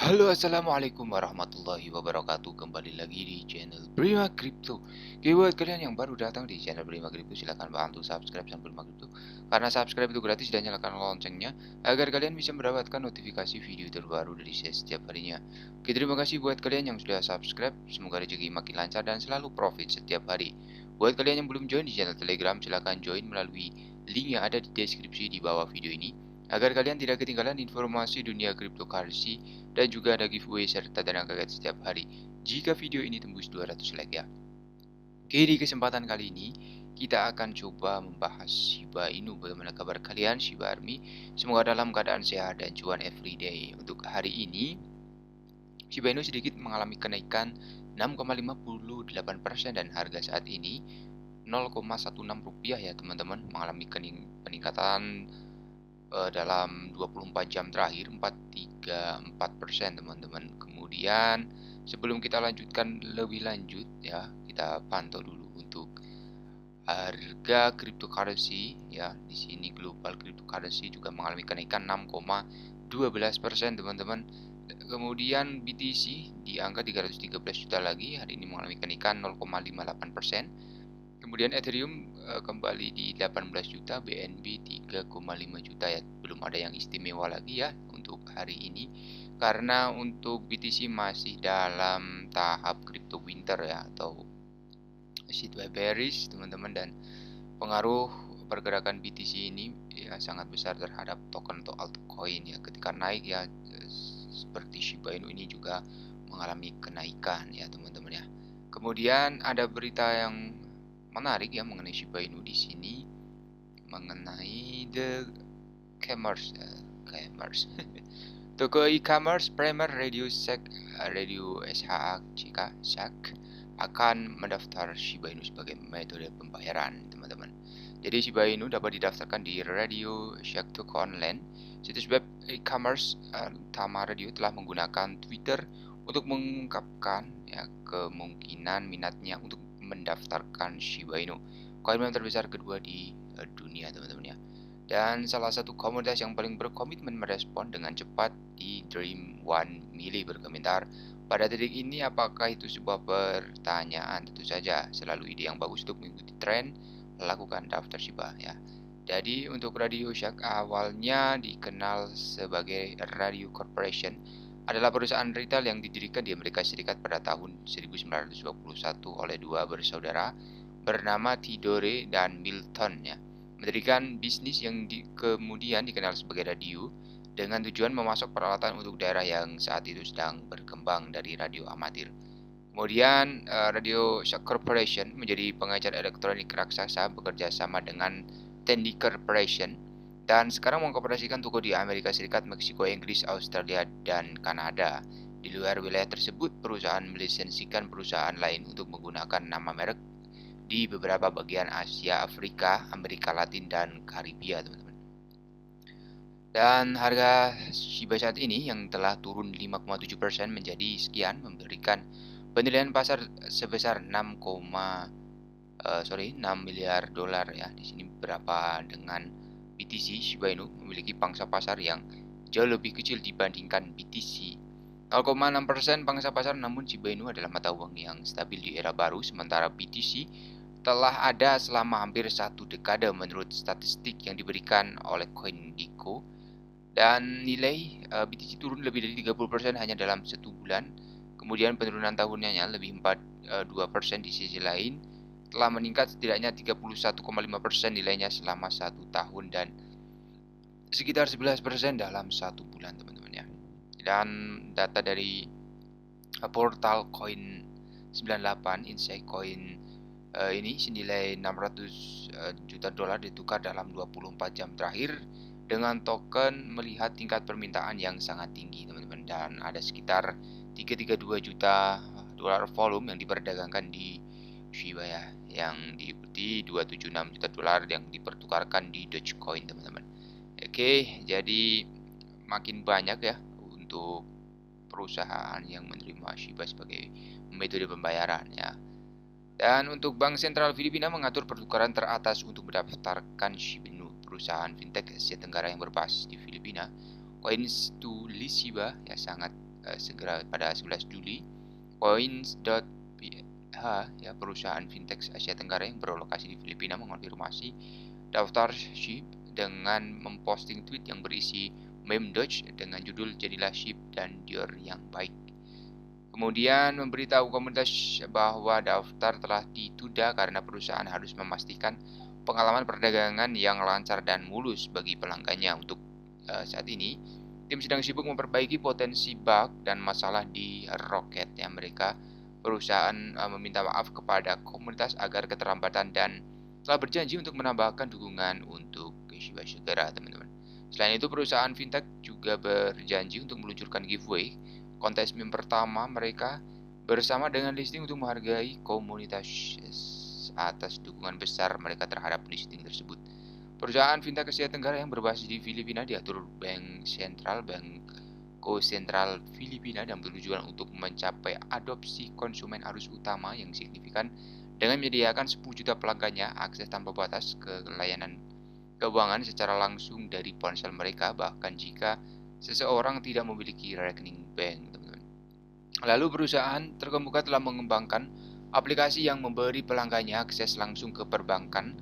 Halo, assalamualaikum warahmatullahi wabarakatuh. Kembali lagi di channel Prima Crypto. Oke, buat kalian yang baru datang di channel Prima Crypto, silahkan bantu subscribe channel Prima Crypto. Karena subscribe itu gratis dan nyalakan loncengnya agar kalian bisa mendapatkan notifikasi video terbaru dari saya setiap harinya. Oke, terima kasih buat kalian yang sudah subscribe. Semoga rezeki makin lancar dan selalu profit setiap hari. Buat kalian yang belum join di channel Telegram, silahkan join melalui link yang ada di deskripsi di bawah video ini agar kalian tidak ketinggalan informasi dunia cryptocurrency dan juga ada giveaway serta dana kaget setiap hari jika video ini tembus 200 like ya. Oke, di kesempatan kali ini kita akan coba membahas Shiba Inu. Bagaimana kabar kalian Shiba Army? Semoga dalam keadaan sehat dan cuan everyday. Untuk hari ini Shiba Inu sedikit mengalami kenaikan 6,58% dan harga saat ini 0,16 rupiah ya teman-teman, mengalami peningkatan dalam 24 jam terakhir 4,34% teman-teman. Kemudian sebelum kita lanjutkan lebih lanjut ya, kita pantau dulu untuk harga cryptocurrency ya. Di sini global cryptocurrency juga mengalami kenaikan 6,12% teman-teman. Kemudian BTC di angka 313 juta lagi, hari ini mengalami kenaikan 0,58%. Kemudian Ethereum kembali di 18 juta, BNB 3,5 juta ya. Belum ada yang istimewa lagi ya untuk hari ini. Karena untuk BTC masih dalam tahap crypto winter ya, atau situasi bearish teman-teman, dan pengaruh pergerakan BTC ini ya sangat besar terhadap token atau altcoin ya. Ketika naik ya, seperti Shiba Inu ini juga mengalami kenaikan ya teman-teman ya. Kemudian ada berita yang menarik ya mengenai Shiba Inu di sini, mengenai the commerce. Toko e-commerce Premier Radio SHA akan mendaftar Shiba Inu sebagai metode pembayaran, teman-teman. Jadi Shiba Inu dapat didaftarkan di Radio Shack Toko Online. Situs web e-commerce utama Radio telah menggunakan Twitter untuk mengungkapkan ya kemungkinan minatnya untuk mendaftarkan Shiba Inu, koin meme terbesar kedua di dunia, teman-teman ya. Dan salah satu komunitas yang paling berkomitmen merespon dengan cepat di Dream One Mili berkomentar, pada titik ini apakah itu sebuah pertanyaan? Tentu saja, selalu ide yang bagus untuk mengikuti tren, lakukan daftar Shiba ya. Jadi untuk Radio Shack awalnya dikenal sebagai Radio Corporation, adalah perusahaan retail yang didirikan di Amerika Serikat pada tahun 1921 oleh dua bersaudara bernama Theodore dan Milton ya. Mendirikan bisnis yang kemudian dikenal sebagai radio dengan tujuan memasok peralatan untuk daerah yang saat itu sedang berkembang dari radio amatir. Kemudian Radio Shack Corporation menjadi pengecer elektronik raksasa bekerja sama dengan Tandy Corporation dan sekarang mengoperasikan toko di Amerika Serikat, Meksiko, Inggris, Australia, dan Kanada. Di luar wilayah tersebut, perusahaan melisensikan perusahaan lain untuk menggunakan nama merek di beberapa bagian Asia, Afrika, Amerika Latin, dan Karibia, teman-teman. Dan harga Shiba saat ini yang telah turun 5,7% menjadi sekian, memberikan penilaian pasar sebesar 6 miliar dolar ya. Di sini berapa dengan BTC. Shiba Inu memiliki pangsa pasar yang jauh lebih kecil dibandingkan BTC. 0,6% pangsa pasar, namun Shiba Inu adalah mata uang yang stabil di era baru, sementara BTC telah ada selama hampir 1 dekade menurut statistik yang diberikan oleh CoinGecko, dan nilai BTC turun lebih dari 30% hanya dalam 1 bulan. Kemudian penurunan tahunannya lebih 2% di sisi lain telah meningkat setidaknya 31,5% nilainya selama 1 tahun dan sekitar 11% dalam 1 bulan, teman-teman ya. Dan data dari portal Coin98 Insight Coin ini senilai 600 juta dolar ditukar dalam 24 jam terakhir dengan token melihat tingkat permintaan yang sangat tinggi, teman-teman, dan ada sekitar 332 juta dolar volume yang diperdagangkan di Shiba ya, yang diikuti 276 juta dolar yang dipertukarkan di Dogecoin, teman-teman. Oke, jadi makin banyak ya untuk perusahaan yang menerima Shiba sebagai metode pembayaran ya. Dan untuk Bank Sentral Filipina mengatur pertukaran teratas untuk mendaftarkan Shiba Inu, perusahaan fintech Asia Tenggara yang berbasis di Filipina. Coins to Shiba ya sangat segera pada 11 Juli. Coins.ph, ya, perusahaan fintech Asia Tenggara yang berlokasi di Filipina, mengonfirmasi daftar SHIB dengan memposting tweet yang berisi meme Doge dengan judul "Jadilah SHIB dan Dior yang baik". Kemudian memberitahu komunitas bahwa daftar telah ditunda karena perusahaan harus memastikan pengalaman perdagangan yang lancar dan mulus bagi pelanggannya. Untuk saat ini, tim sedang sibuk memperbaiki potensi bug dan masalah di roketnya mereka. Perusahaan meminta maaf kepada komunitas agar keterlambatan dan telah berjanji untuk menambahkan dukungan untuk Shiba segera, teman-teman. Selain itu, perusahaan fintech juga berjanji untuk meluncurkan giveaway kontes meme pertama mereka bersama dengan listing untuk menghargai komunitas atas dukungan besar mereka terhadap listing tersebut. Perusahaan fintech Asia Tenggara yang berbasis di Filipina diatur Bangko Sentral Filipina dan bertujuan untuk mencapai adopsi konsumen arus utama yang signifikan dengan menyediakan 10 juta pelanggannya akses tanpa batas ke layanan keuangan secara langsung dari ponsel mereka, bahkan jika seseorang tidak memiliki rekening bank, teman-teman. Lalu perusahaan terkemuka telah mengembangkan aplikasi yang memberi pelanggannya akses langsung ke perbankan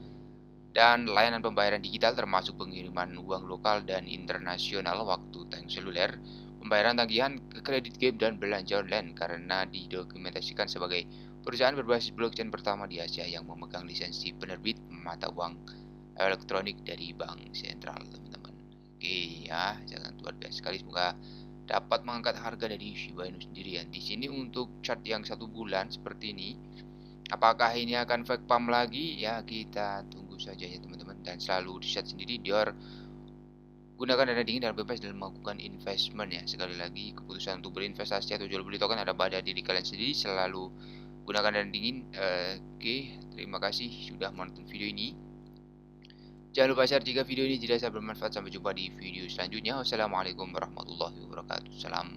dan layanan pembayaran digital termasuk pengiriman uang lokal dan internasional, waktu tank seluler, pembayaran tagihan, kredit game, dan belanja online, karena didokumentasikan sebagai perusahaan berbasis blockchain pertama di Asia yang memegang lisensi penerbit mata uang elektronik dari bank sentral, teman-teman. Oke ya, sangat luar biasa sekali. Semoga dapat mengangkat harga dari Shiba Inu sendirian. Di sini untuk chart yang 1 bulan seperti ini, apakah ini akan fake pump lagi? Ya, kita tunggu saja ya, teman-teman. Dan selalu riset sendiri, Dior gunakan dana dingin dan bebas dalam melakukan investment ya. Sekali lagi, keputusan untuk berinvestasi atau jual beli token ada pada diri kalian sendiri. Selalu gunakan dana dingin. Oke, terima kasih sudah menonton video ini. Jangan lupa share jika video ini dirasa bermanfaat. Sampai jumpa di video selanjutnya. Wassalamualaikum warahmatullahi wabarakatuh. Salam